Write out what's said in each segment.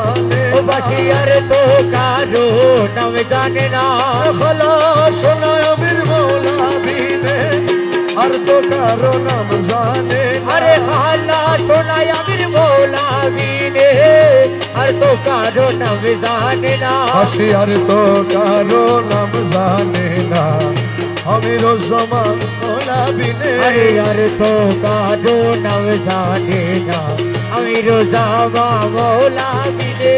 জানে ও বাসি আর তো কারো নাম জানে না খলা সোনা আমির মৌলা বিনে আর তো কারো নাম জানে আরে খালা সোনা আমির মৌলা বিনে আর তো কারো নাম জানে না বাসি আর তো কারো নাম জানে না আমির জমা মৌলা বিনে আরে আর তো কারো নাম জানে না আমি রোজাবা মৌলা বিনে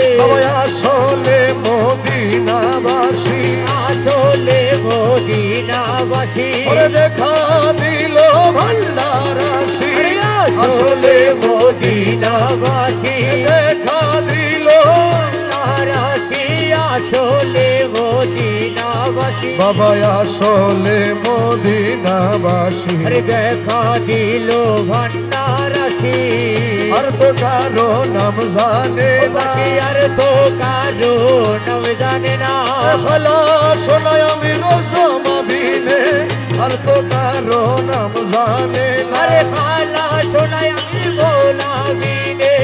আসলে মদিনাবাসী আসলে মদিনাবাসী ওরে দেখা দিল ভান্ডার রাশি আসলে মদিনাবাসী দেখা দিল রাশি আসলে মদিনাবাসী বাবা আসলে মদিনাবাসী আরে দেখা দিল ভান্ডারাসী আর তো কারো নাম জানে না আর তো কারো নাম জানে না খলা সোনা আমি রোজমা বিনে আর তো কারো নাম জানে না আরে খালা সোনাই আমি মৌলা বিনে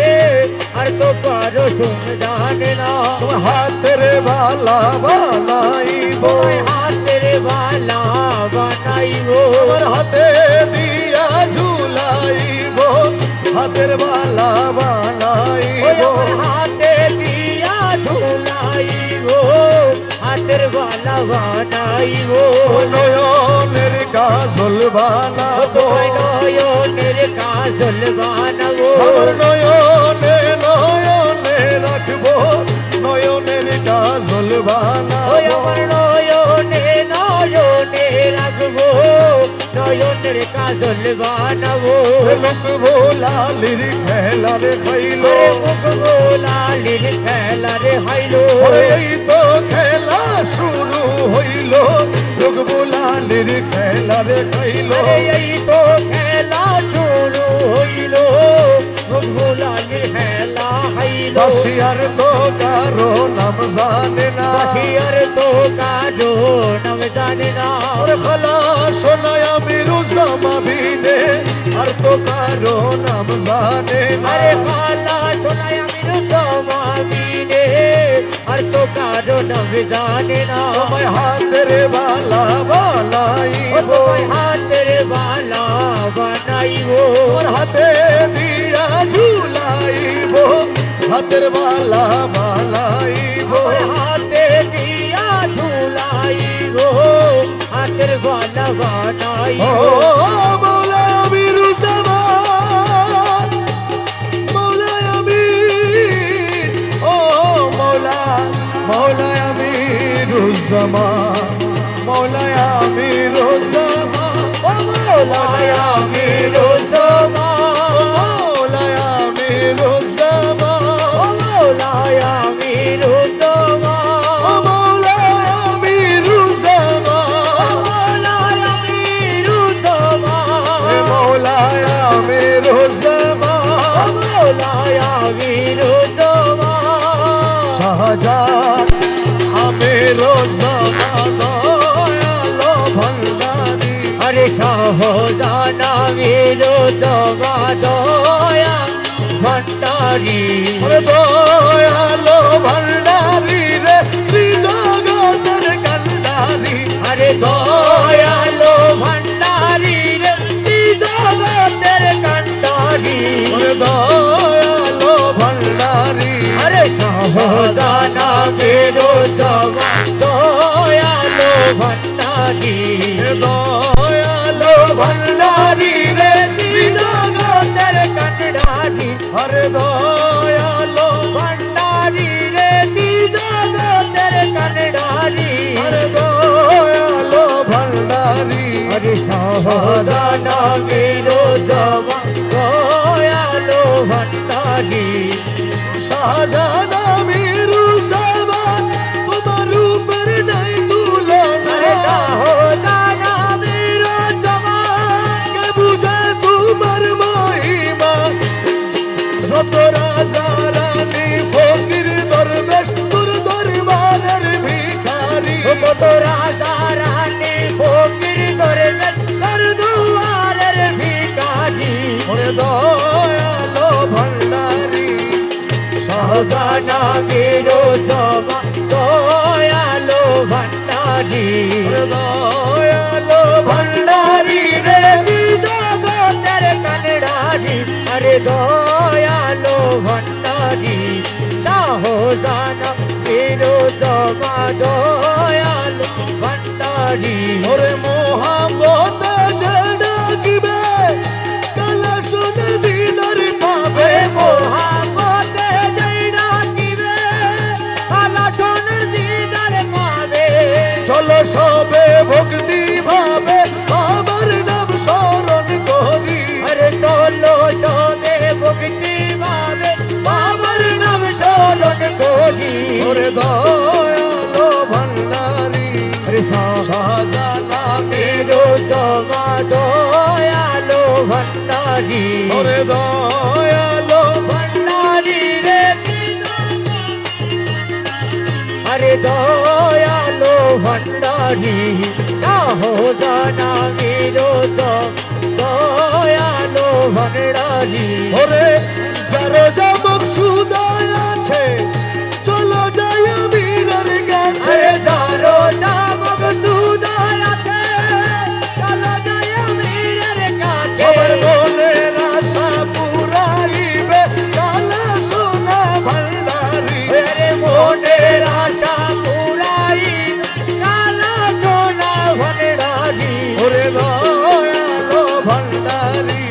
আর তো কারো শুন জানে না তোমার হাতের বালা বানাইব হাতের বালা বানাইব তোমার হাতে দিয়া ঝুলাইব হাতের বালা বানাইব হাতে দিয়া ঝুলাইব হাতের বালা বানাইব নয়নের কাজল বানাবো নয়নের কাজল বানাবো আমার নয়নে নয়নে রাখবো নয়নের কাজল বানাবো আমার নয়নে নয়নে রাখবো নয়নের কাজল বানাবো লোক ভোলালির খেলারে খাইল মুখ গোলালির খেলারে হাইলো এই তো খেলা শুরু হইল লোক ভোলালির খেলারে খাইল এই তো খেলা শুরু হইল মুখ গোলালির খেলা হাইলো বাসিয়ার তো কারো নাম জানে না বাসিয়ার তো কারো নাম জানে না ওরে খালা সোনায় আমি রোজামা বিনে আর তো কারো নাম জানে না আরে খালা সোনাই আমি রোজামা বিনে আর তো কারো নাম জানে না তোমায় হাতের বালা বানাইব হাতের বালা বানাইব তোর হাতে দিয়া ঝুলাইব হাতের বালা বানাইব হাতে দিয়া ঝুলাইব হাতের বালা বানাইব ও মৌলা আমি রোজামা মৌলা আমি ও মৌলা মৌলা আমি রোজামা মৌলা আমি রোজামা ও মৌলা আমি রোজামা মৌলা আমি রোজামা ও মৌলা আমি রোজামা ও মৌলা আমি রোজামা মৌলা আমি রোজামা মৌলা আমি রোজামা মৌলা আমি রোজামা শাহজান আমি রোজামা দয়ালো ভণ্ডারি আরে শাহজান আমি রোজামা দয়া ভণ্ডারি ওরে দয়ালো ভণ্ডারি রে ত্রিজগতের কান্ডারি আরে দয়ালো ভণ্ডারি রে জগতের কান্ডারি ওরে দয়ালো ভণ্ডারি আরে শাহজান আমি রোজামা দয়ালো ভণ্ডারি দয়ালো ভণ্ডারি রে জগতের কান্ডারি আরে দয়ালো ভণ্ডারি রে জগতের কান্ডারি আরে দয়ালো ভণ্ডারি আরে শাহজান আমি রোজামা দয়ালো ভণ্ডারি শাহজান আমি রোজামা তোমার উপর নাই তুলনা শাহজান আমি রোজামা কে বুঝে তোমার মহিমা যত রাজা রানী ফকির দরবেশ তোর দরবারের ভিখারি কত রাজা রানী ফকির দরবেশ তোর দুয়ারের ভিখারি ওরে দয়ালো ভণ্ডারি শাহজান নামের সমা দয়ালো ভান্ডারি দয়ালো ভান্ডারি রে জগতের কান্ডারি আরে দয়ালো ভান্ডারি তাহো জানা মেরো সমা দয়ালো ভান্ডারি ওরে মোহাম্মদ জড়া কিবে কালা সোনার দিদার পাবে মোহাম্মদ জড়া কিবে কালা সোনার দিদার পাবে চলো সবে ভক্তি ভাবে বাবার নাম স্মরণ করি আরে চলো সবে ভক্তি ভাবে বাবার নাম স্মরণ করি ওরে দয়ালো ভান্ডারি শাহজানা মেরো সমা দয়ালো ভান্ডারি ওরে দয়ালো ভান্ডারি রে আরে দয়ালো ভান্ডারি তাহো জানা মেরো দয়ালো ভান্ডারি ওরে যারো যা মকসুদ আছে চলো যাই বীরের কাছে যারো জামক সুদায় আছে চলো যাই বীরের কাছে সবার মনের আশা পুরাইবে কালা সোনা ভান্ডারি আরে মনের আশা পুরাই কালা সোনা ভান্ডারি ওরে দয়ালো ভান্ডারি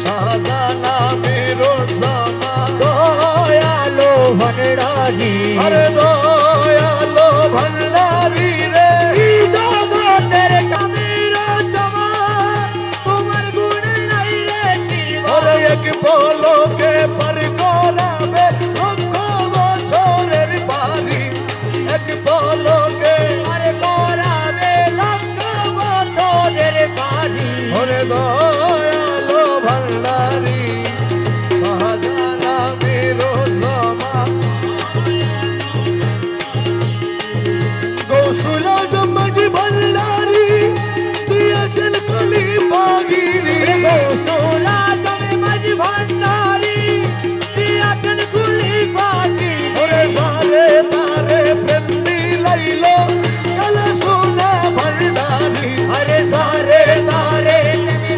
শাহজানা মেরো সমা দয়ালো ভান্ডারি আরে দয়ালো ভান্ডারি রে জগতের কামের জমা তোমার গুণে নাই রে জীবন ওরে এক পলকে পার করাবে লক্ষ বছরের পারি এক পলকে আরে করাবে লক্ষ বছরের পারি ওরে দয়ালো ভান্ডারি শাহজানা মেরো সমা গৌসুল আজম মাঝি ভান্ডারি দিয়েছেন খলিফাগিরি সোলা তুমি মাঝ ভান্ডারি দিয়াছেন খলিফাগিরি ওরে সারে তারে প্রেম মিলাইলো কালা সোনা ভান্ডারি আরে সারে তারে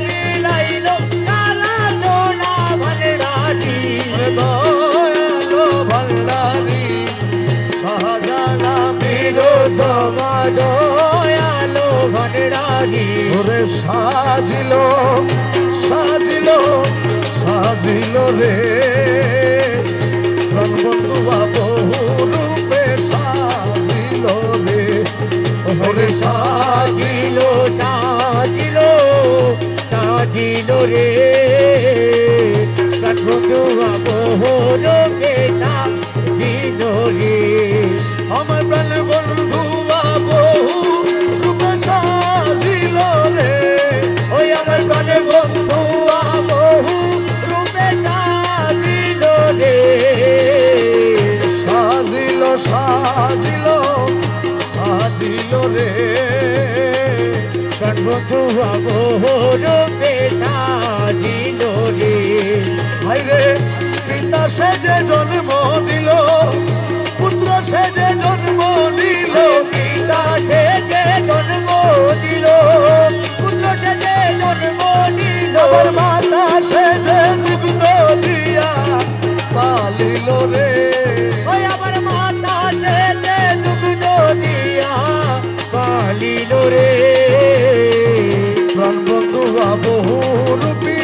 মিলাইলো কালা সোনা ভান্ডারি ওরে দয়ালো ভান্ডারি শাহজানা মেরো সমা দয়ালো ভান্ডারি ওরে সাজিলো সাজিলো সাজিলো রে প্রাণ বন্ধুয়া বহু রূপে সাজিলো রে ওরে সাজিলো সাজিলো সাজিলো রে কাঠবন্ধুয়া বহুরূপে সাজিলো রে আমার প্রাণ বন্ধুয়া বহু রূপে সাজিলো রে ওই আমার প্রাণে বন্ধুয়া বহু রূপে সাজিলো রে সাজিলো সাজিলো সাজিলো রে কাঠবন্ধুয়া বহুরূপে সাজিলো রে হাইরে পিতা সেজে জন্ম দিল পুত্র সেজে জন্ম দিল পিতা সেজে জন্ম দিল পুত্র সেজে জন্ম দিল আমার মাতা সেজে দুগ্ধ দিয়া পালিল রে ওই আমার মাতা সেজে দুগ্ধ দিয়া পালিল রে প্রাণ বন্ধুয়া বহু রূপী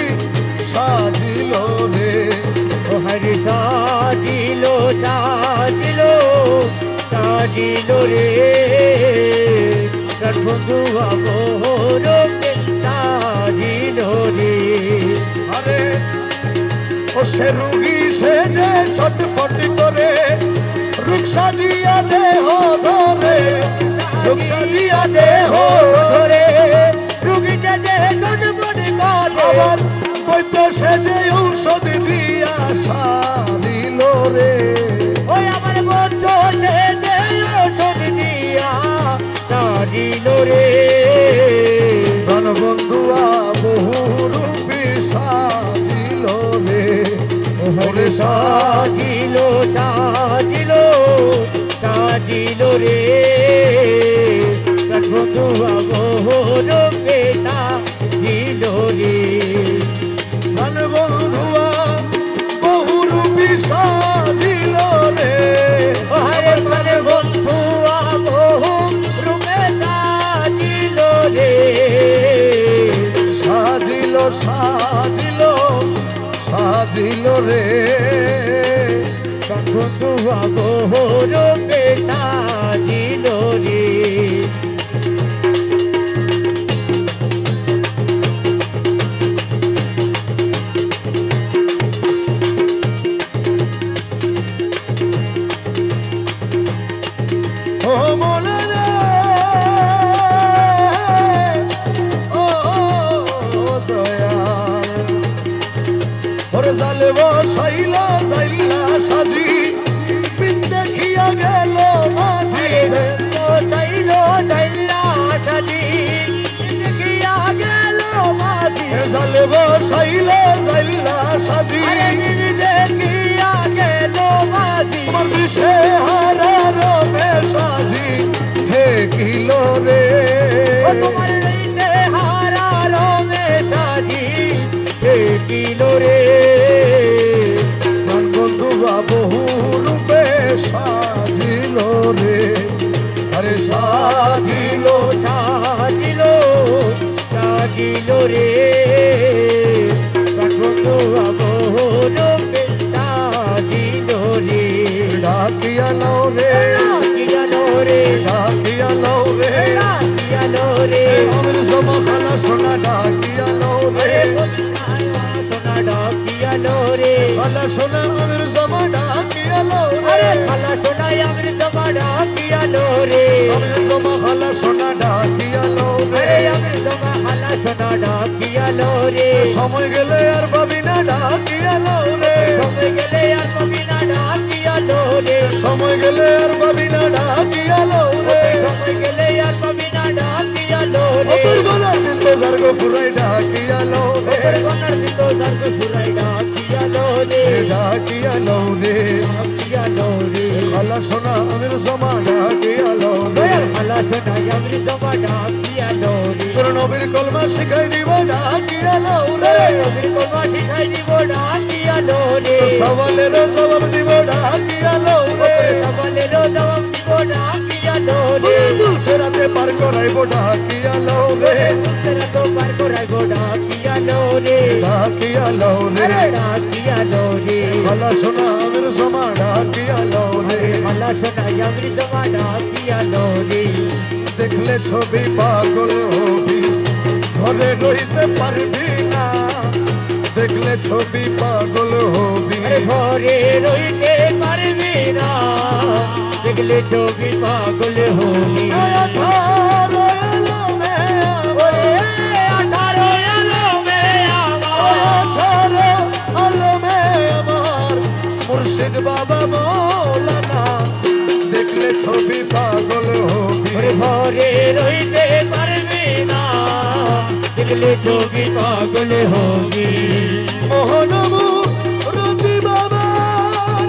সাজিল রে ও হরি সাজিল সাজিল সাজিল রে কাঠবন্ধুয়া বহুরূপে সাজিল রে আরে ও সে রুগী সেজে ছটফট করে রুক সাজিয়া দেহ ধরে রুক সাজিয়া দেহ ধরে রুগী সেজে ছটফট করে আবার বৈদ্য সেজে ঔষধ দিয়া সারিল রে ওই আমার বন্ধু সেজে ওষুধ দিয়া সারিল রে প্রাণ বন্ধুয়া বহু রূপী সাজিল রে ওরে সাজিলো সাজিলো সাজিলো রে বন্ধু রূপে সাজিলো রে বন্ধুয়া বহুরূপী সাজিলো রে আরে মানে বন্ধুয়া বহু রূপে সাজিলো রে সাজিলো সাজিলো সাজিলো রে বন্ধুয়া বহু রূপে সাজিলো রে ও মোলা রে ও দয়াল ওরে জালে বসাইলা যাইলা সাজি পিন দেখিয়া গেল মাঝি যাইলো যাইলা সাজি দেখিয়া গেল মাঝি জালে বসাইলা যাইলা সাজি দেখিয়া গেল মাঝি তোমার দিশে হারার সাজি ঠেকিল রে তোমার দিশে হারার সাজি ঠেকিল রে বন্ধু বহু রূপে সাজিল রে আরে সাজিল সাজিলো সাজিলো রে বন্ধু বহু রূপে সাজিলো রে ডাকিয়া লও রে ডাকিয়া লো রে ডাকিয়া লও রে ডাকিয়া লো রে আমার জমা খালা সোনা ডাকিয়া লও রে সোনা ডাকিয়া লো রে খালা সোনা আমার জমা ডাকিয়া লও আরে রে খালা সোনা আমার জমা ডাকিয়া লো রে আমার জমা খালা সোনা ডাকিয়া লও রে আরে আমার জমা খালা সোনা ডাকিয়া লো রে সময় গেলে আর পাবি না ডাকিয়া লও রে সময় গেলে আর পাবি না ডাকিয়া লো রে সময় গেলে আর পাবি না ডাকিয়া লও রে সময় গেলে আর পাবি না ডাকিয়া লো রে তোর গলার দিন তো জারগো ফুরাই ডাকিয়া লও রে তোর গনার দিতো দর্গ ফুরাই ডাকিয়া লো রে ডাকিয়া লও রে ডাকিয়া লো রে খালা সোনা আমির জমা ডাকিয়া লও রে দয়াল খালা সোনা আমার জমা ডাকিয়া লো রে তোর নবীর কলমা শিখাই দিব ডাকিয়া লও রে নবীর কলমা শিখাই দিব ডাকিয়া লো রে সওয়ালের জবাব দিব ডাকিয়া লও রে সওয়ালের জবাব দিব ডাকিয়া লো রে বলছে রাতে পার করাইব ডাকিয়া লও রে সেরা তো পার করাইব ডাকিয়া লো রে ডাকিয়া লও রে আরে ডাকিয়া লো রে খালা সোনা আমির জমা ডাকিয়া লও রে খালা সোনা আমার জমা ডাকিয়া লো রে দেখলে ছবি পাগল হবি ঘরে রইতে পারবি না দেখলে ছবি পাগল হবি ঘরে রইতে পারবি না দেখলে ছবি পাগল হবি 18 এলো মে ওরে 18 এলো মে আমার 18 এলো মে আমার মুর্শিদ বাবা মৌলানা দেখলে ছবি পাগল হবি ঘরে রইতে পারবি না দেখলে ছবি পাগল হবি মোহনবু রতি বাবার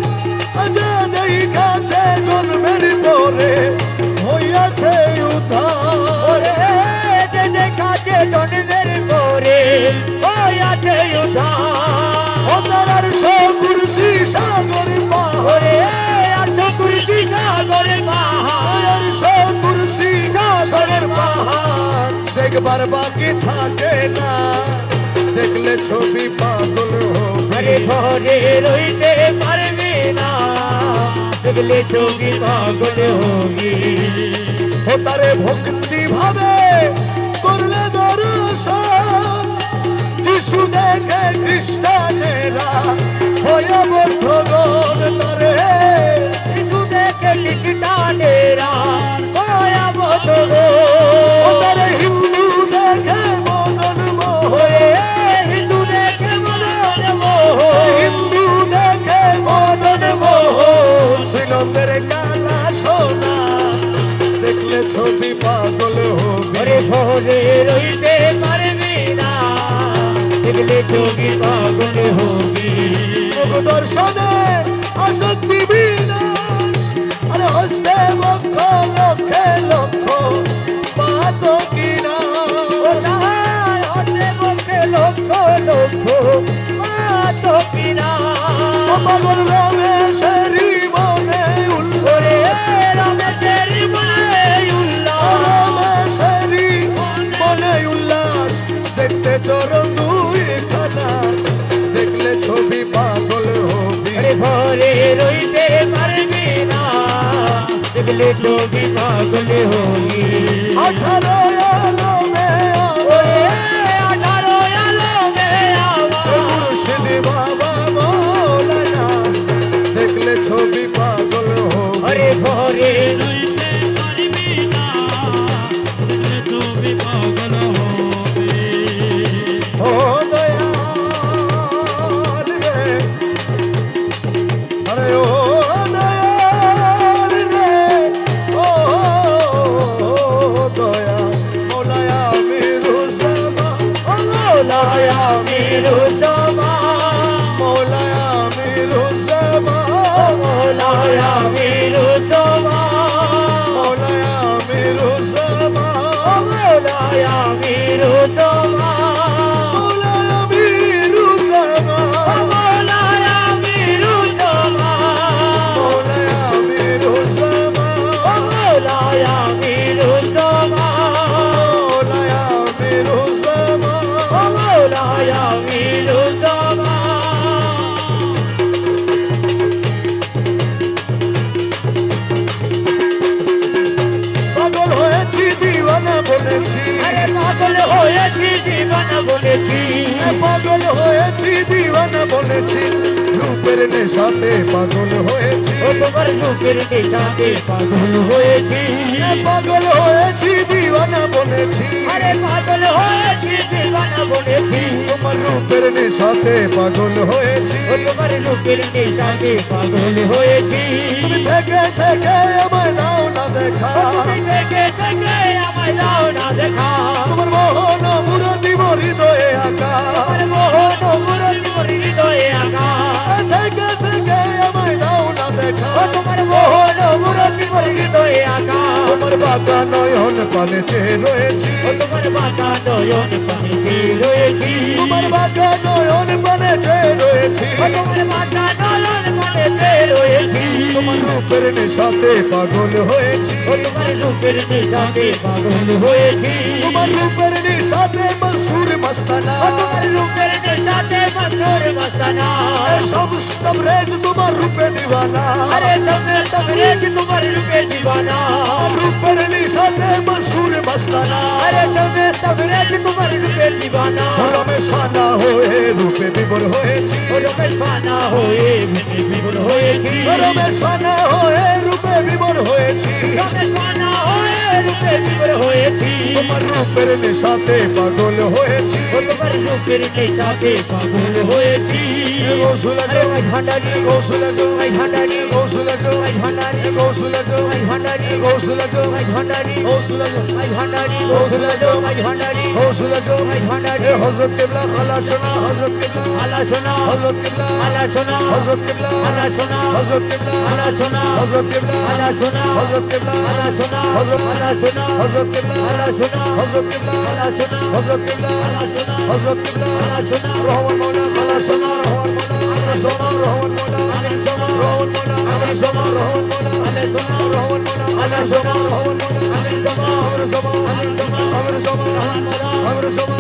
আজাদের কাছে জন্মের পরে হইয়াছে উদ্ধার ওরে যে দেখাছে জন্মের পরে হইয়াছে উদ্ধার ও তার কুরসি সাগর পাহাড় ওরে আর কুরসি সাগর পাহাড় কুরসি সাগর পাহাড় দেখবার বাকি থাকে না দেখলে ছবি পাগল আরে হবি ঘরে রইতে পারবি না দেখলে ছবি পাগল হবি ও তারে ভক্তি ভাবে করলে দর্শন যিশু দেখে খ্রিস্টানেরা হয়ে বদ্ধগণ তারে যিশু দেখে খ্রিস্টানেরা হয়ে বদ্ধগণ ও তারে হিন্দু দেখে মদন মোহন হিন্দু দেখে মদন মোহন হিন্দু দেখে মদন মোহন শ্রীনন্দের কালা সোনা দেখলে ছবি পাগল হবি ঘরে ঘরে রইতে পারবি না দেখলে ছবি পাগল হবি দর্শনে আসক্তি বিনাশ আরে হস্তে বক্ষ লক্ষে লক্ষ পাত কিনা হস্তে বক্ষে লক্ষ লক্ষ পাত কিনা পাগল রমেশেরি মনে উল্লাস রমেশেরি মনে উল্লাস রমেশেরি মনে উল্লাস দেখতে চরণ দুই খানা দেখলে ছবি পাগল হবি ঘরে রইতে পারবি না দেখলে ছবি পাগল হবি 18 আলো মে 18 আলো মে মুর্শিদ বাবা মৌলানা দেখলে ছবি পাগল হবি আরে ঘরে রইতে পারবি না দেখলে ছবি পাগল হবে ও দয়াল রে আরে ও দয়াল রে ও দয়া মৌলায়া মিরু সামা মৌলায়া মিরু সমা মৌলায়া মিরু সামা মৌলায়া মিরু সমা মৌলায়া মিরু সামা মৌলায়া মিরু সমা মৌলায়া মিরু সামা মৌলায়া মিরু সমা মৌলায়া মিরু সামা মৌলায়া মিরু সমা মৌলায়া মিরু সামা মৌলায়া মিরু সমা পাগল হয়েছি দিওয়ানা বলেছি আরে পাগল হয়েছি দিওয়ানা বলেছি পাগল হয়েছি দিওয়ানা বলেছি রূপের নেশাতে পাগল হয়েছি ও তোমার রূপের নেশাতে পাগল হয়েছি পাগল হয়েছি দিওয়ানা বলেছি আরে পাগল হয়েছি দিওয়ানা বলেছি তোমার রূপের নেশাতে পাগল হয়েছি ও তোমার রূপের নেশাতে পাগল হয়েছি তুমি থেকে থেকে আমায় দাও না দেখা তুমি থেকে থেকে আমায় দাও না দেখা তোমার মোহন মুরতি হৃদয়ে আঁকা তোমার মোহন মুরলি হৃদয়ে আঁকা থেকে থেকে আমায় দাও না দেখা ও তোমার মোহন মুরলি হৃদয়ে আঁকা তোমার বাঁকা নয়ন পানে চেয়ে রয়েছি ও তোমার বাঁকা নয়ন পানে চেয়ে রয়েছি তোমার বাঁকা নয়ন পানে চেয়ে রয়েছি ও তোমার বাঁকা নয়ন পানে চেয়ে রয়েছি তোমার রূপের নেশাতে পাগল হয়েছি ও তোমার রূপের নেশাতে পাগল হয়েছি তোমার রূপের নেশাতে মনসুর মস্তানা ও তোমার রূপের নেশাতে মধুর মস্তানা সমস্ত ব্রেজ তোমার রূপে দিওয়ানা আরে সমস্ত ব্রেজ তোমার রূপে দিওয়ানা রূপের নেশাতে মনসুর মস্তানা আরে সমস্ত ব্রেজ তোমার রূপে দিওয়ানা রমেশানা হয়ে রূপে বিভোর হয়েছি ও রমেশানা হয়ে ভেঙে বিভোর হয়েছি রমেশানা হয়ে রূপে বিভোর হয়েছি রমেশানা হয়ে রূপে বিভোর হয়েছি তোমার রূপের নেশাতে পাগল হয়েছি ও তোমার রূপের নেশাতে পাগল হয়েছি গৌসুলা আরে ভাই ভান্ডারি গৌসুলা ভাই ভান্ডারি গৌসুলা ভাই ভান্ডারি গৌসুলা ভাই ভান্ডারি গৌসুলা ভাই ভান্ডারি গৌসুলা ভাই ভান্ডারি গৌসুলা ভাই ভান্ডারি গৌসুলা ভাই ভান্ডারি হযরত কিবলা খালা শোনা হযরত কিবলা আলা সোনা হযরত কিবলা আলা সোনা হযরত কিবলা আলা সোনা হযরত কিবলা আলা সোনা হযরত কিবলা আলা সোনা হযরত কিবলা আলা সোনা হযরত আলা সোনা হযরত কিবলা আলা সোনা হযরত কিবলা আলা সোনা হযরত কিবলা আলা সোনা হযরত কিবলা আলা সোনা রহমান মাওলা খালা শোনা রহমান মাওলা আমরা সোনা রহমান মাওলা আলা সোনা রহমান মাওলা আমরা সোনা রহমান মাওলা আলা সোনা রহমান মাওলা আমরা সোনা রহমান মাওলা আলা সোনা আমরা সোনা আমরা সোনা আমরা সোনা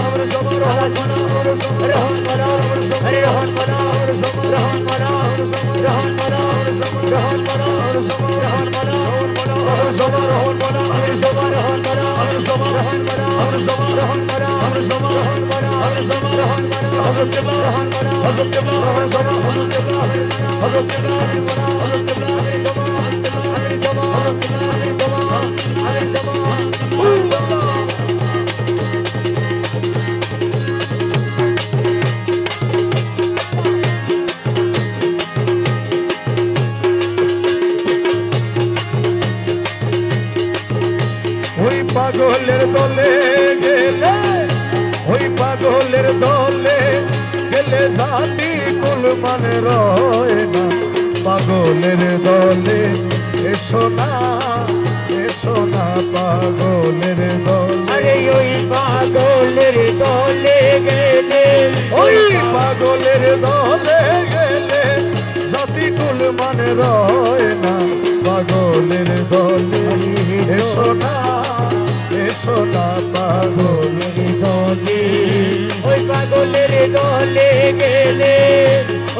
আমরা সোনা রহমান আমরা সোনা রহমান মারা আমরা সোনা আরে রহমান মারা আমরা সোনা রহমান মারা আমরা সোনা রহমান মারা আমরা সোনা রহমান মারা আমরা সোনা রহমান মারা রহমান মাওলা আমরা সোনা রহমান মাওলা আমরা সোনা রহমান মারা আমরা সোনা রহমান মারা আমরা সোনা রহমান মারা আমরা সোনা রহমান মারা আমরা সোনা রহমান মারা হযরত কিবলা রহমান মারা হযরত কিবলা আমরা সোনা হযরত কিবলা হযরত কিবলা হযরত কিবলা হযরত কিবলা ওই পাগলের দলে গেলে ওই পাগলের দলে গেলে জাতি কুল মানে রয় না পাগলের দলে এসো না পাগলের দলে আরে ওই পাগলের দলে গেলে ওই পাগলের দলে গেলে জাতি কুল মানে রয় না পাগলের দলে এসো না পাগলের দলে ওই পাগলের দলে গেলে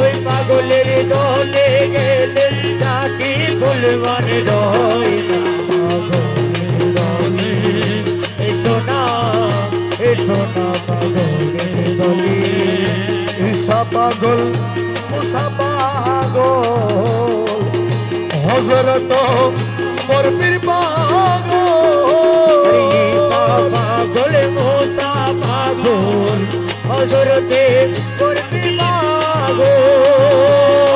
ওই পাগলের দলে গেলে জাতি কুল মানে রয় না পাগলের দলে এসো না পাগলের দলে ঈসা পাগল মুসা পাগল হযরত মোর পীর পাগল ঈসা পাগল মুসা পাগল হযরতে মোর পীর পাগল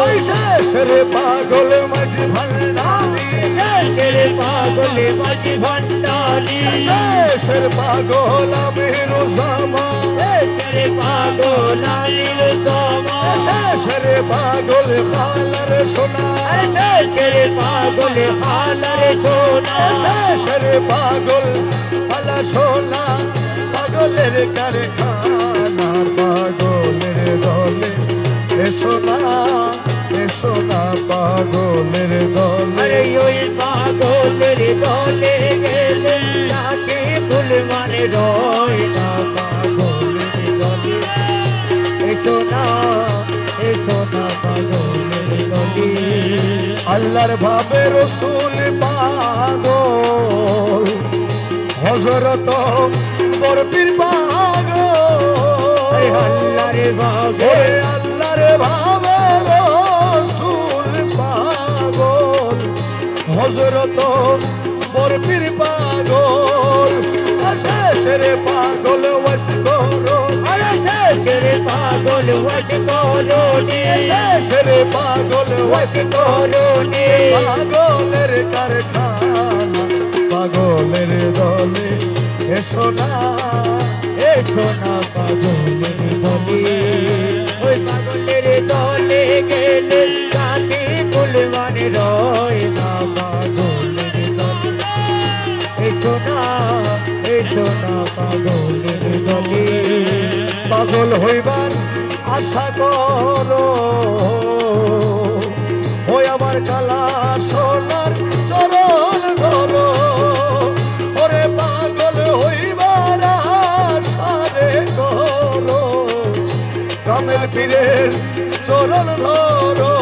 ওই শেষের পাগল মাঝি ভান্ডারি শেষের পাগল মাঝি ভান্ডারি শেষের পাগল আমির জামান শেষের পাগল আমির জামান শেষের পাগল খালার সোনা শেষের পাগল খালার সোনা শেষের পাগল খালা সোনা পাগলের কারখানা পাগলের দলে এসো না পাগলের দলে আরে ওই পাগলের দলে গেলে তাকে ফুল মানে রয় না পাগলের দলে এসো না পাগলের দলে আল্লাহর ভাবে রসুল পাগল হযরত মোর পীর পাগল আল্লাহর ভাবে আল্লাহর ভাবে রসুল পাগল হযরত মোর পীর পাগল শেষের পাগল ওয়াস করো আরে শেষের পাগল ওয়াস করো শেষের পাগল ওয়াস করো পাগলের কারখানা পাগলের দলে এসো না পাগলের দলে ওই পাগলের দলে গেলে জাতি ফুল মানে রয় না পাগলের দলে এসো না পাগলের দলে পাগল হইবার আশা করো ওই আমার কালা সোনার চরণ ধরো ওরে পাগল হইবার আশা রে করো কামেল পীরের চরণ ধরো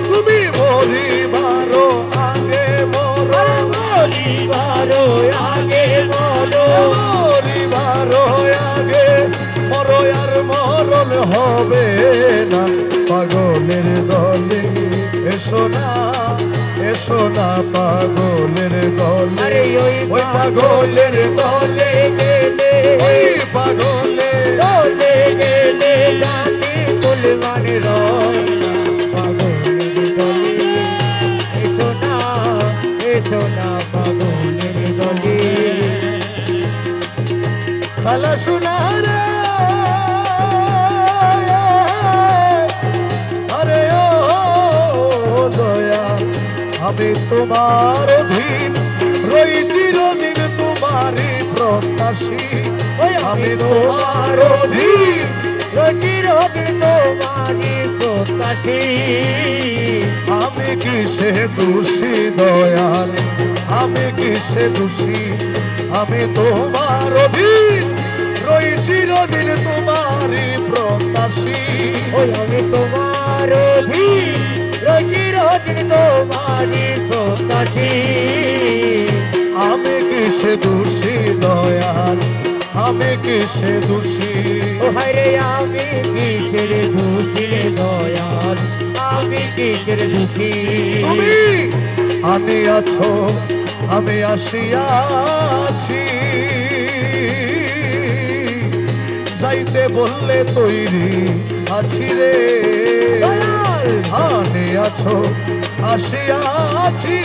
তুমি মরিবারো আগে মরো মরিবারো আগে মরো আর মরণ হবে না পাগলের দলে এসো না পাগলের দলে আরে ওই পাগলের দলে গেলে ওই পাগলের দলে গেলে জাতি ফুল মানে রয় না পাগলের দলে এসো না পাগলের দলে খালা সোনা রে আরে ও দয়া আমি তোমার অধীন রই চিরদিন তোমারই প্রত্যাশী আমি তোমার অধীন তোমারি প্রত্যাশী আমি কিসে দোষী দয়াল আমি কিসে দোষী আমি তোমার অধীন রই চিরদিন তোমারই প্রত্যাশী ওই আমি তোমার অধীন চিরদিন তোমারি প্রত্যাশী আমি কিসে দোষী দয়াল আমি কিসে দোষী ও হায়রে আমি কিসের দোষী রে দয়াল আমি কিসের দোষী তুমি আমি আছো আমি আসিয়াছি যাইতে বললে তৈরি আছি রে আনে আছো আসিয়াছি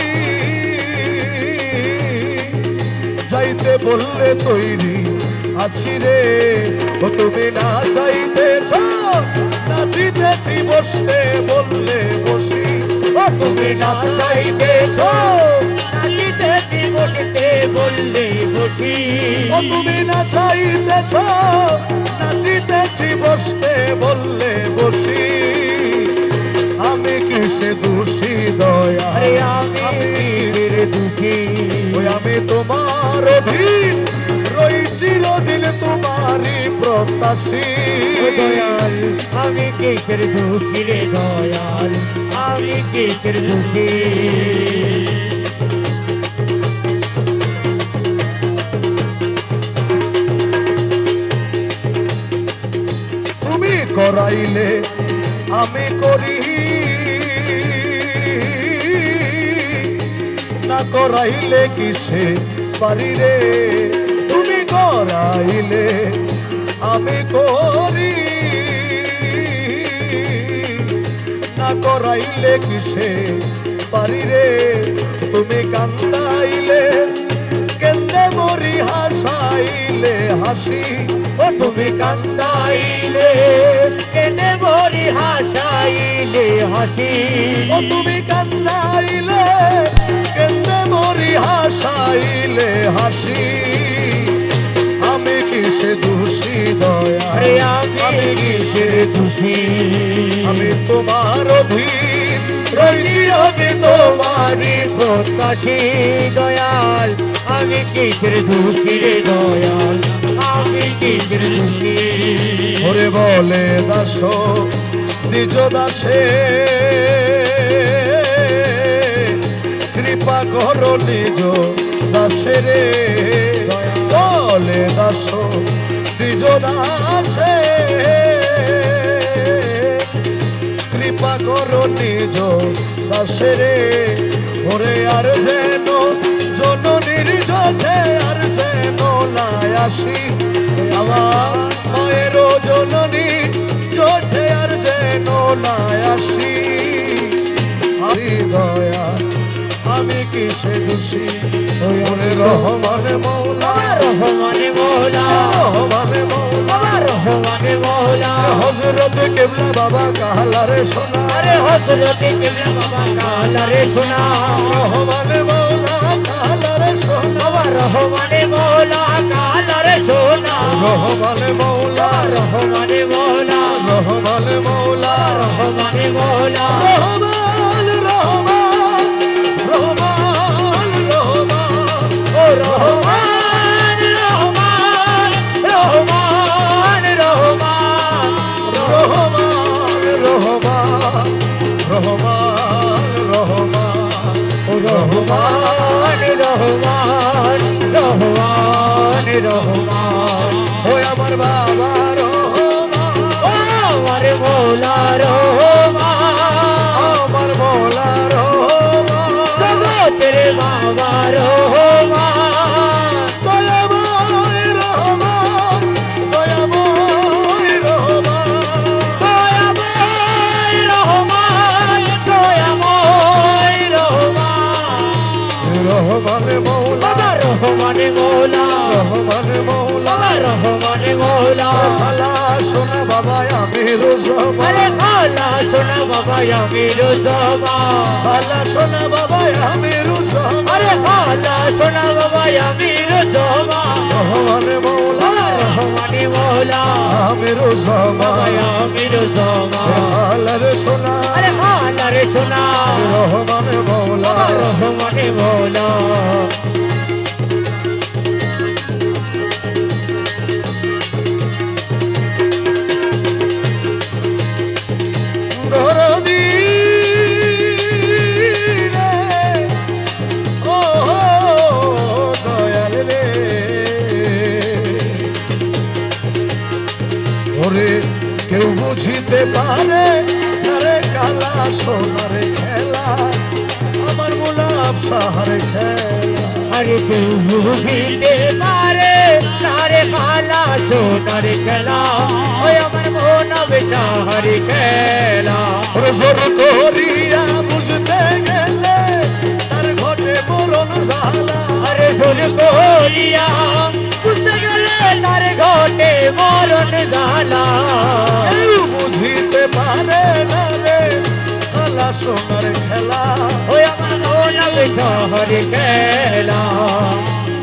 যাইতে বললে তৈরি আছি রে ও তুমি না চাইতেছ নাচিতেছি বসতে বললে বসি ও তুমি না চাইতেছ নাচিতেছি বসতে বললে বসি ও তুমি না চাইতেছ নাচিতেছি বসতে বললে বসি আমি কিসে দোষী দয়া আরে আমি কিসে দুঃখী ওই আমি তোমার অধীন রই চিরদিন তোমারই প্রত্যাশী দয়াল আমি কিসের দুঃখী রে দয়াল আমি কিসের দুঃখী তুমি করাইলে আমি করি না করাইলে কিসে পারি রে তুমি করাইলে আমি করি না করাইলে কিসে পারি রে তুমি কান্দাইলে কেন্দে মরি হাসাইলে হাসি ও তুমি কান্দাইলে কেনে মরি হাসাইলে হাসি ও তুমি কান্দাইলে কেন্দে মরি হাসাইলে হাসি আমি কিসে দোষী দয়া আরে আমি কিসের দুঃখী আমি তোমার অধীন রয়েছি আমি তোমারই প্রত্যাশী দয়াল আমি কিসের দুঃখী রে দয়াল আমি কিসের দুঃখী ওরে বলে দাস নিজ দাসে কৃপা করো নিজ দাসে রে বলে দাস নিজ দাসে কৃপা করো নিজ দাসে রে ওরে আর যেন জননীর জোটে আর যেন লাই আসি আমার মায়ের জননী জোটে আর যেন লাই আসি হরি দয়া আমি কিসে দোষী ওরে রহমানে মৌলা রহমানে মৌলা রহমানে মৌলা রহমানে মৌলা হযরত কিবলা বাবা কাহলা রে সোনা আরে হযরত কিবলা বাবা কাহলা রে সোনা রহমানে মৌলা কাহলা রে সোনা রহমানে মৌলা কাহলা রে সোনা রহমানে মৌলা রহমানে মৌলা রহমানে মৌলা রহমানে মৌলা রহমান রহমান রহমান রহমান ও রহমান রহমান রহমান রহমান রহমান রহমান রহমান রহমান ও রহমান রহমান রহমান রহমান ওই আমার বাবা রহমান ও আমার মৌলা রহমান আমার মৌলা রহমান জগতের বাবা রহমান দয়াময় রহমান দয়াময় রহমান দয়াময় রহমান দয়াময় রহমান রহমানে মৌলা বাবা রহমানে মৌলা রহমানে মৌলা বাবা রহমানে মৌলা খালা সোনা বাবা আমি রোজমা আরে খালা সোনা বাবা আমি রোজমা খালা সোনা বাবা আমি রোজমা আরে খালা সোনা বাবা আমি রোজমা রহমানে মৌলা রহমানে মৌলা আমি রোজমা বাবা আমি রোজমা খালা রে সোনা আরে খালা রে সোনা রহমানে মৌলা বাবা রহমানে মৌলা দরদি রে ও দয়াল রে ওরে কেউ বুঝিতে পারে আরে কালা সোনার খেলা আমার মুনাফ সাহার খেলা আরে কেউ বুঝিতে পারে তারে খালা সোনার খেলা ওই আমার মন বেশাহার খেলা ওরে জোর করিয়া বুঝতে গেলে তার ঘটে মরণ জ্বালা আরে ঝোল করিয়া বুঝতে গেলে তারে ঘটে মরণ জ্বালা কেউ বুঝিতে পারে না রে কালা সোনার খেলা ওই আমার নবী শহরে খেলা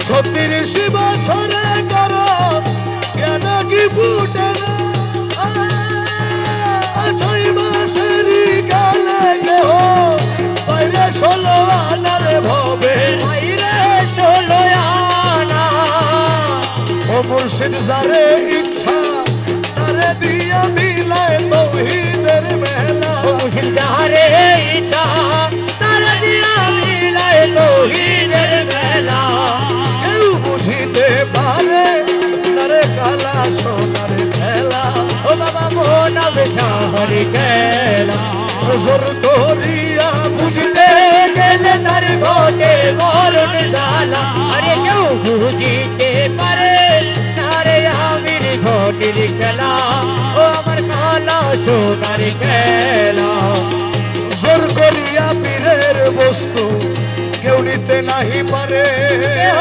36 বছরে করো কেন কি ফুটে না 6 মাসেরই গেলে কেহ বাইরে 16 আনার ভবে বাইরে 16 আনা ও মুর্শিদ যারে ইচ্ছা তারে দিয়া মিলায় তৌহিদের মেলা মুশকিল যারে ইচ্ছা তারা দিয়া মিলায় তৌহিদের মেলা কেউ বুঝিতে পারে তারে কালা সোনার খেলা ও বাবা নবী শহরে খেলা জোর করিয়া বুঝিতে গেলে তার ঘটে মরণ জ্বালা আরে কেউ বুঝিতে পারে নারে আমির ঘটির খেলা ও আমার কালা সোনার খেলা জোর করিয়া পীরের বস্তু কেউ নিতে নাহি পারে কেহ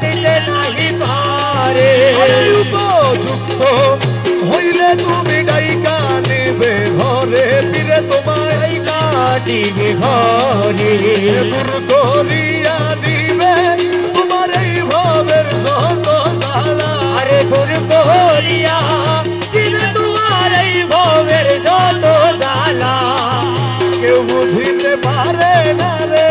নিতে নাহি পারে আরে উপযুক্ত হইলে তুমি ডাইকা নিবে ঘরে পীরে তোমায় দিবে ঘরে দূর করিয়া দিবে তোমার এই ভবের যত জ্বালা আরে দূর করিয়া দিবে তোমার এই ভবের যত জ্বালা কেউ বুঝিতে পারে না রে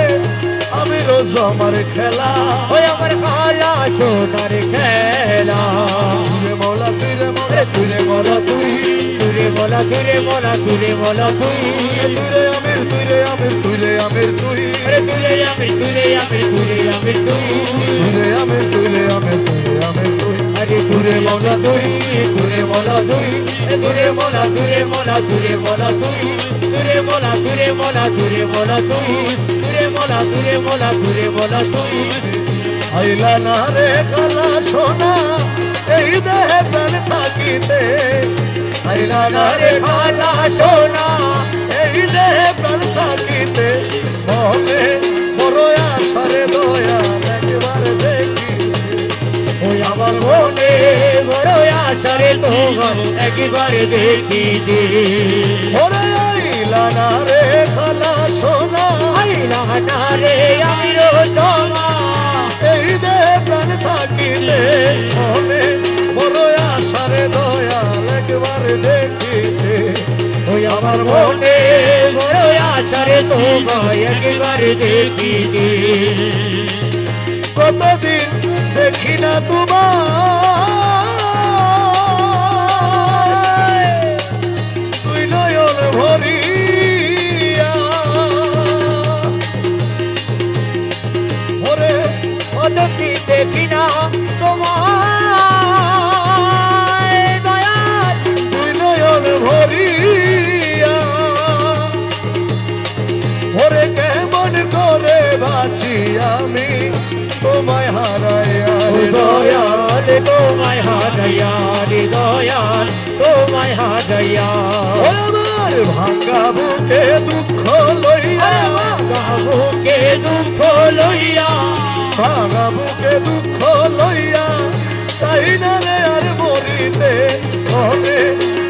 আমি রোজ আমার খেলা ওই আমার কালা সোনার খেলা তুরে মৌলা তুরে মৌলা তুরে মৌলা তুই তুরে বলা তুরে বলা তুরে বলা তুই তুরে আমির তুরে আমির তুরে আমির তুই আরে তুরে আমির তুরে আমির তুরে আমির তুই তুরে আমির তুরে আমির তুরে আমির তুই আরে তুরে মৌলা তুই তুরে মৌলা তুই তুরে মৌলা তুরে মৌলা তুরে মৌলা তুই তুরে মৌলা তুরে মৌলা তুরে মৌলা তুই তুরে মৌলা তুরে মৌলা তুরে মৌলা তুই আইলা না রে কালা সোনা এই দেহে প্রাণ থাকিতে আইলা না রে কালা সোনা এই দেহে প্রাণ থাকিতে মনে বড় আশারে দয়া একবার দেখি ওই আমার মনে বড় আশারে তোমার একবার দেখি দে ওরে আইলা না রে কালা সোনা আইলা না রে আমিরো তোমা এই দেহে প্রাণ থাকিলে মনে বড় আশারে দয়া একবার দেখিতে ওই আমার মনে বড় আশারে তোমায় একবার দেখি দে কতদিন দেখি না তোমার তুই নয়ন ভরিয়া ওরে কতদিন দেখি না তোমায় দয়াল তুই নয়ন ভরিয়া ওরে কেমন করে বাঁচি আমি তোমায় হারাইয়া রে দয়াল দয়াল তোমায় হারাইয়া রে দয়াল তোমায় হারাইয়া ও আমার ভাঙ্গা বুকে দুঃখ লইয়া বুকে দুঃখ লইয়া ভাঙা বুকে দুঃখ লইয়া চাই না রে আর মরিতে মনে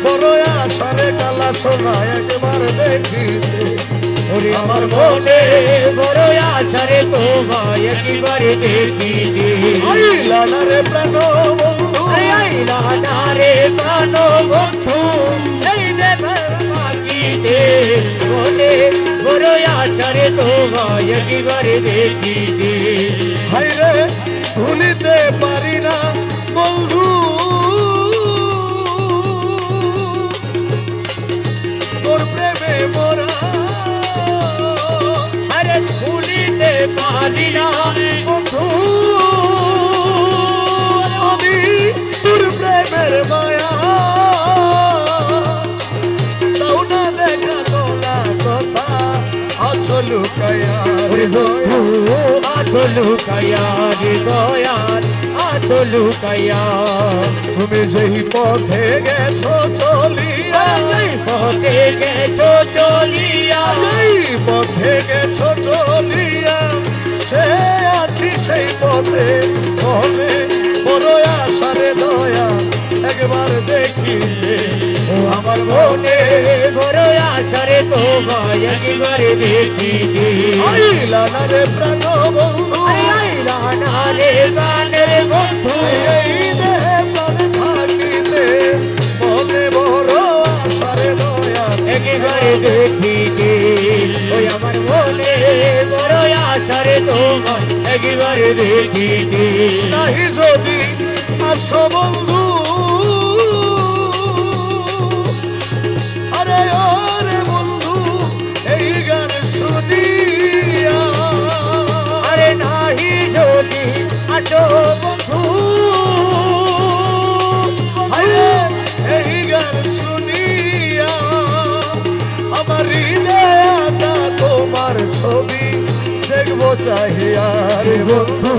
বড় আশারে কালা সোনা একবার দেখিতে ওরে আমার মনে বড় আশারে তোমায় একবার দেখি দে আইলা না রে প্রাণ বন্ধু আইলা না রে প্রাণ বন্ধু এই বাকিতে মনে বড় আশারে তোমায় একবার দেখি দে হাই রে ভুলিতে পারি না বন্ধু তোর প্রেমে মোরা আরে ভুলিতে পারি না বন্ধু আমি তোর প্রেমের মায়া তাও না দেখা তোলা কথা আছো লুকায়া রে দয়া আচলু কায়া রে দয়াল আচলু কায়া তুমি যেই পথে গেছো চলিয়া পথে গেছো চলিয়া যেই পথে গেছো চলিয়া সে আছি সেই পথে মনে বড় আশারে দয়া একবার দেখিতে ও আমার মনে বড় আশারে তোমায় একবার দেখিতে আইলা না রে প্রাণ বন্ধু আইলা না রে প্রাণের বন্ধু এই দেহে প্রাণ থাকিতে মনে বড় আশারে দয়া একবার দেখিতে ওই আমার মনে বড় আশারে তোমায় একবার দেখিতে নাহি যদি আসো বন্ধু আরে ওরে বন্ধু এই গান শুনিয়া আরে নাহি যদি আসো বন্ধু আরে এই গান শুনিয়া আমার হৃদয়টা তোমার ছবি দেখবো চাহিয়া রে বন্ধু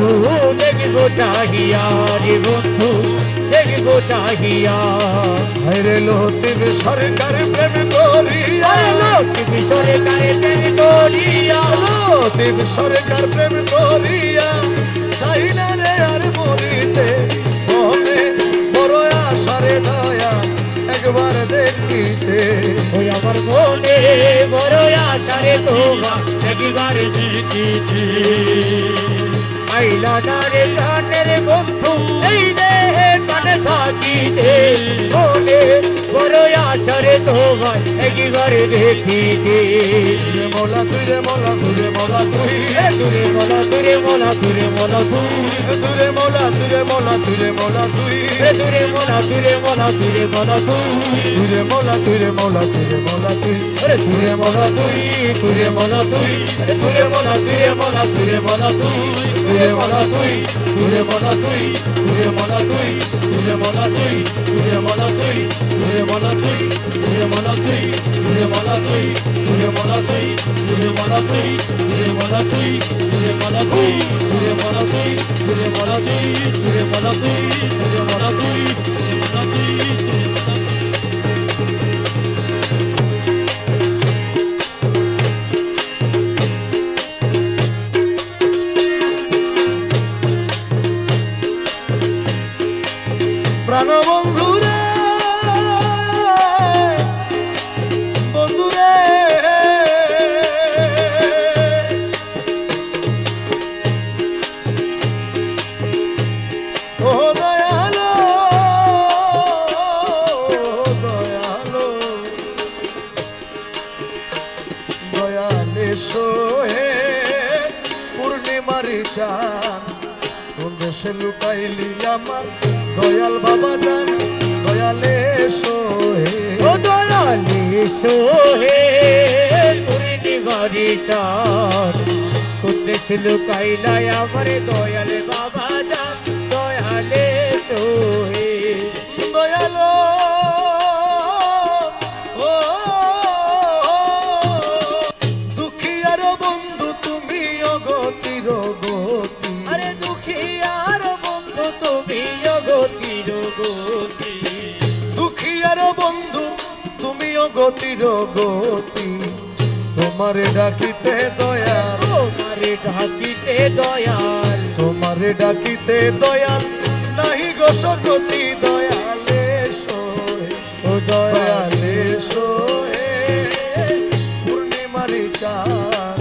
দেখবো চাহিয়া রে বন্ধু দেখবো চাহিয়া হায়রে লতিফ সরকার প্রেম করিয়া লতিফ সরকার প্রেম করিয়া লতিফ সরকার প্রেম করিয়া চাই না রে আর মরিতে মনে বড় আশারে দয়া একবার দেখিতে ওই আমার মনে বড় আশারে তোমার একবার দেখিতে আইলা না রে প্রাণের বন্ধু এই দেহে প্রাণে থাকিতে মনে বড় আশারে তোমার একবার দেখিতে মোলা তুই রে মোলা তুই রে মোলা তুই তুরে মোলা তুরে মোলা তুরে মোলা তুই তুরে মোলা তুই রে মোলা তুই রে মোলা তুই তুরে মোলা তুরে মোলা তুরে মোলা তুই তুরে মোলা তুই রে মোলা তুই রে মোলা তুই তুরে মোলা তুই তুরে মোলা তুই তুরে মোলা তুরে মোলা তুরে মোলা তুই তুরে মোলা তুই তুরে মোলা তুই তুরে মোলা তুই তুরে মোলা তুই তুরে মোলা তুই তুরে মোলা তুই তুরে মোলা তুই তুরে মোলা তুই তুরে মোলা তুই তুরে মোলা তুই তুরে মোলা তুই তুরে মোলা তুই তুরে মোলা তুই তুরে মোলা তুই তুরে মোলা তুই তুরে মোলা তুই তুরে মোলা তুই প্রাণ বন্ধুরে বন্ধুরে ও দয়ালো দয়ালো দয়ালে সোহে পূর্ণিমারি চাঁদ কোন দেশে লুকাইলি আমার দয়াল বাবা জান দয়ালে সোহে ও দয়ালে সোহে পূর্ণিমারি চাঁদ কুদ্দেশ লুকাইলাই আমার দয়াল বাবা জান দয়ালে সোহে দয়ালো ও দুঃখিয়ার বন্ধু তুমি অগতির গতি আরে দুঃখিয়ার বন্ধু তুমি অগতির গতি দুঃখিয়ার বন্ধু তুমি অগতির গতি তোমারে ডাকিতে দয়াল তোমারে ডাকিতে দয়াল তোমারে ডাকিতে দয়াল নাহি গো সগতি দয়ালে সোহে ও দয়াল দয়ালে সোহে পূর্ণিমারি চাঁদ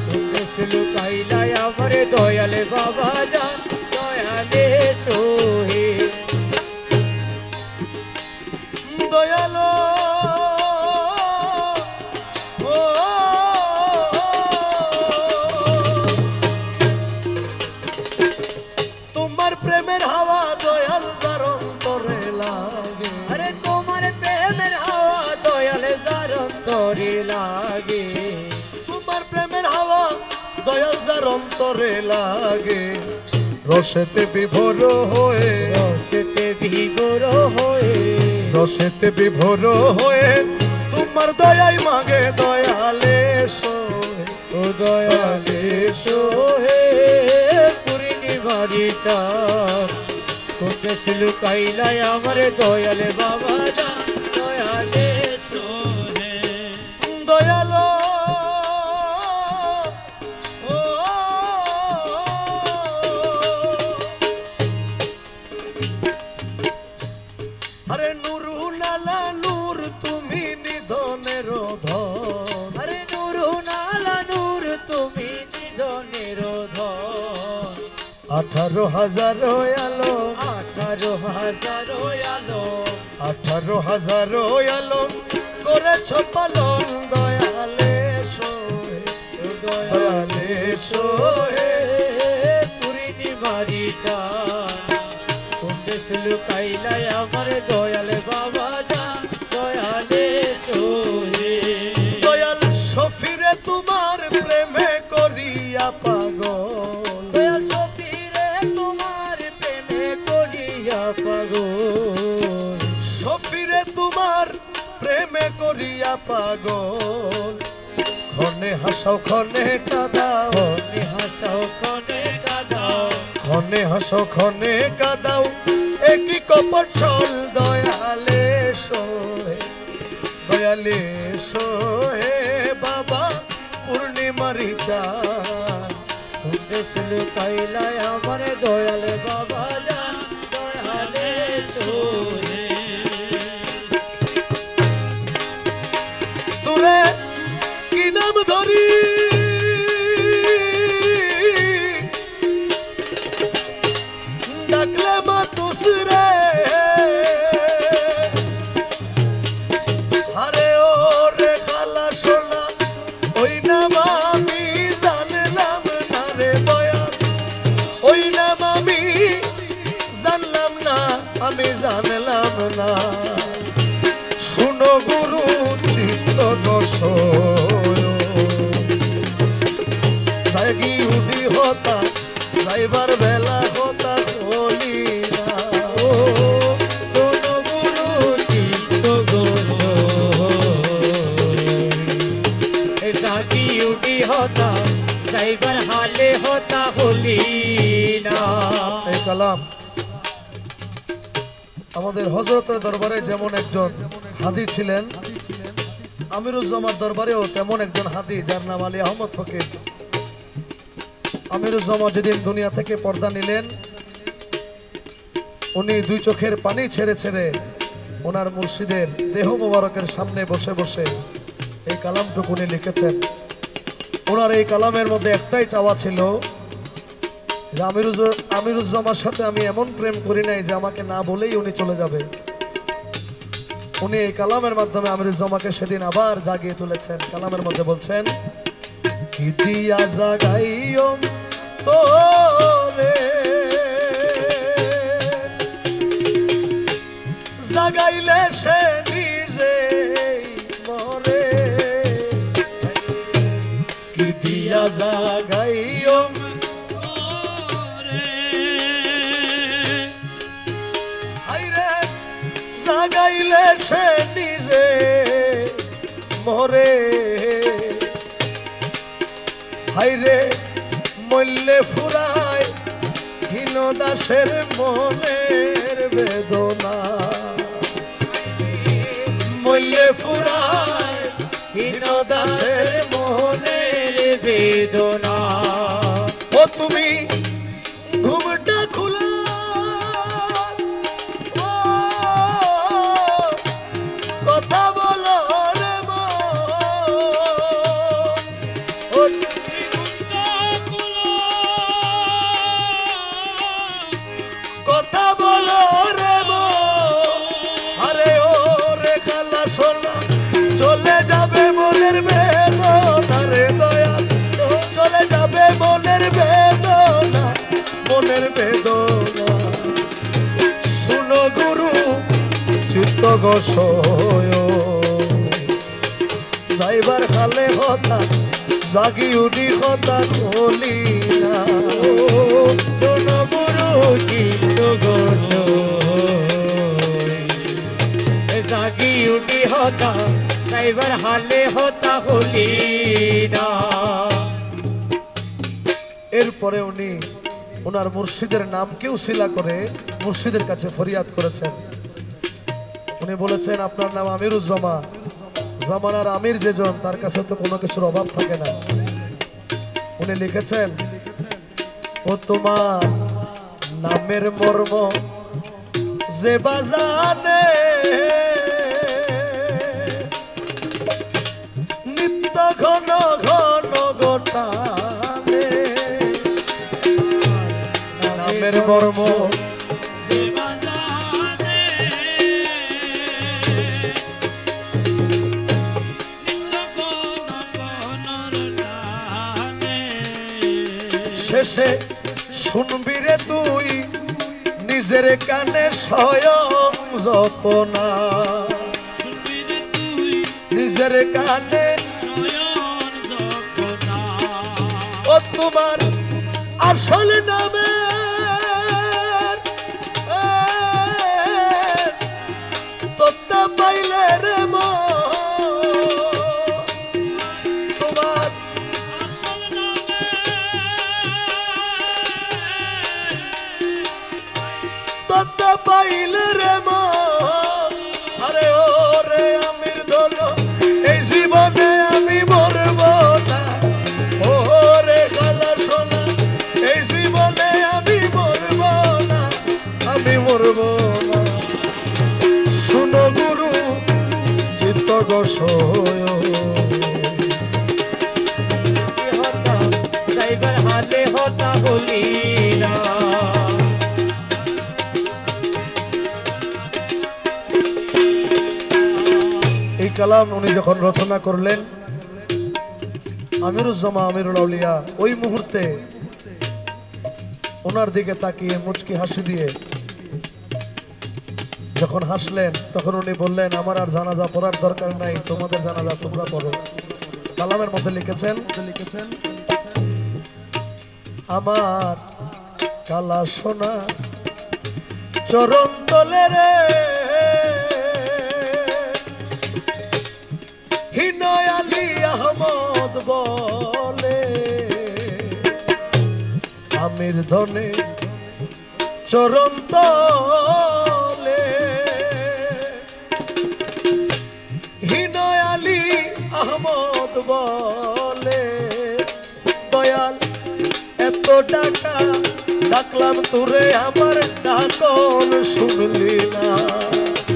কুদ্দেশ লুকাইলাই আমার দয়াল বাবা জান দয়ালে সোহে দয়ালো ও তোমার প্রেমের হাওয়া দয়াল যার অন্তরে লাগে আরে তোমার প্রেমের হাওয়া দয়াল যার অন্তরে লাগে তোমার প্রেমের হাওয়া দয়াল যার অন্তরে লাগে রসেতে বিভোর হয়ে রসেতে বিভোর হয়ে রসেতে বিভোর হয়ে তোমার দয়াই মাগে দয়ালে সোহে ও দয়ালে সোহে পূর্ণিমারি চাঁদ কুদ্দেশ লুকাইলাই আমার দয়াল বাবা জান দয়ালে সোহে দয়ালো ও 18,000 আলো 18,000 আলো 18,000 আলো করেছ পালন দয়ালে সোহে দয়ালে সোহে পূর্ণিমারি চাঁদ কোনটা লুকাইলাই আমার দয়াল বাবা জান দয়ালে সোহে দয়াল শফিরে তোমার প্রেমে করিয়া পাগল দয়াল শফিরে তোমার প্রেমে করিয়া পাগল শফিরে তোমার প্রেমে করিয়া পাগল ক্ষণে হাসাও ক্ষণে কাঁদাও ক্ষণে হাসাও ক্ষণে কাঁদাও ক্ষণে হাসাও ক্ষণে কাঁদাও একই কপট ছল দয়ালে সোহে দয়ালে সোহে বাবা পূর্ণিমারি চাঁদ উদ্দেশ্য পাইলাই আমার দয়াল বাবা জান দয়ালে সোহে তোরে কি নাম ধরি ডাকলে মা তুসরে আরে ও রে খালা সোনা ওই নাম আমি জানলাম না রে বয়ান ওই নাম আমি জানলাম না আমি জানলাম না শুনো গুরু চিত্ত জাগি উডি হতা যাইবার বেলা হতা বলি না শোনো গুরু চিত্ত জাগি উঠি হতা যাইবার হালে হতা হলি না এই কালাম আমাদের হযরতের দরবারে যেমন একজন হাদি ছিলেন আমিরুজ্জামার দরবারেও তেমন একজন হাদি যার নাম আলী আহমদ ফকির আমিরুজ্জামা যেদিন দুনিয়া থেকে পর্দা নিলেন উনি দুই চোখের পানি ছেড়ে ছেড়ে ওনার মুর্শিদের দেহ মোবারকের সামনে বসে বসে এই কালামটুকু উনি লিখেছেন ওনার এই কালামের মধ্যে একটাই চাওয়া ছিল যে আমিরুজ্জামার সাথে আমি এমন প্রেম করি নাই যে আমাকে না বলেই উনি চলে যাবে উনি এই কালামের মাধ্যমে আমিরুজ্জামাকে সেদিন আবার জাগিয়ে তুলেছেন কালামের মধ্যে বলছেন কি দিয়া জাগাইও তোরে জাগাইলে সে নিজে মরে কি দিয়া জাগাইও আইরে জাগাইলে সে নিজে মরে হাইরে মল্লে ফুরায় হীন দাসের মনের বেদনা মল্লে ফুরায় হীন দাসের মনের বেদনা ও তুমি ঘুমটা খুলা কথা বলো রে মন কথা বলো রে আরে ও রে খালা সোনা চলে যাবে মনের বেদনা রে দয়া চলে যাবে মনের বেদনা শুনো গুরু চিত্ত গোসয় যাইবার খালে হতা জাগি উডি হতা খলি না শোনো গুরু চিত্ত জাগি উঠি হতা যাইবার হালে হতা হলি না এরপরে উনি ওনার মুর্শিদের নামকেও শিলা করে মুর্শিদের কাছে ফরিয়াদ করেছেন উনি বলেছেন আপনার নাম আমিরুজ্জামা জামানার আমির যেজন তার কাছে তো কোনো কিছুর অভাব থাকে না উনি লিখেছেন ও তোমার নামের মর্ম যে বাজানে নিত্য ঘন ঘন গোটানে মর্ম শেষে শুনবি রে তুই নিজের কানে স্বয়ং জপনা নিজের কানে ও তোমার আসল নামে তোতা পাইলে রে তোমার তোতা পাইলে রে আরে ও রে আমির দল এই জীবনে আমি মরব না ও রে গলা শোনা এই জীবনে আমি মরব না আমি মরব না শুনো গুরু চিত্ত গোসয় ড্রাইভার হালে হতা বলি না এই কালাম উনি যখন রচনা করলেন আমিরুজ্জামান আমিরুল আউলিয়া ওই মুহূর্তে ওনার দিকে তাকিয়ে মুচকি হাসি দিয়ে যখন হাসলেন তখন উনি বললেন আমার আর জানাজা পড়ার দরকার নাই তোমাদের জানাজা তোমরা পড়ো কালামের মধ্যে লিখেছেন আমার কালা সোনা চরণ তলে রে হিনয় আলী আহমদ বলে আমির ধনে চরণ তলে হিনয় আলী আহমদ বলে দয়াল এত টাকা ডাকলাম তোরে আমার ডাকল শুনলি না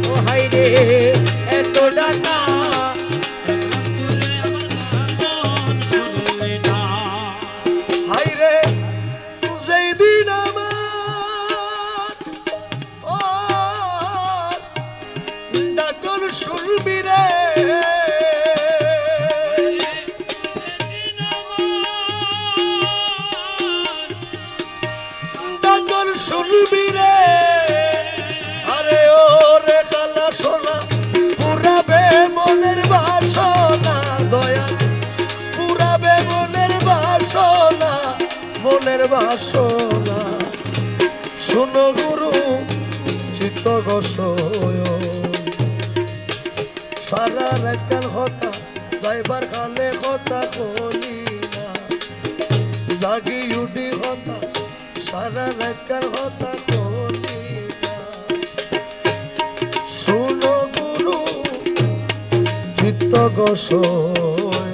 ও হাই রে এত ডাকা হাই রে যেই দিন আমার ডাকল শুনবি রে ডাকল শুনবি রে আরে ও রে কালা সোনা পুরাবে মনের বাসনা দয়া পুরাবে মনের বাসনা শোনো গুরু চিত্ত গোসয় সারা রাত কথা যাইবার কালে কথা কলি না জাগি উঠি কথা সারা রাত কথা কলি না শোনো গুরু চিত্ত গোসয়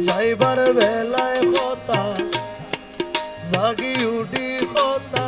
যাইবার বেলায় কথা জাগি উঠি কথা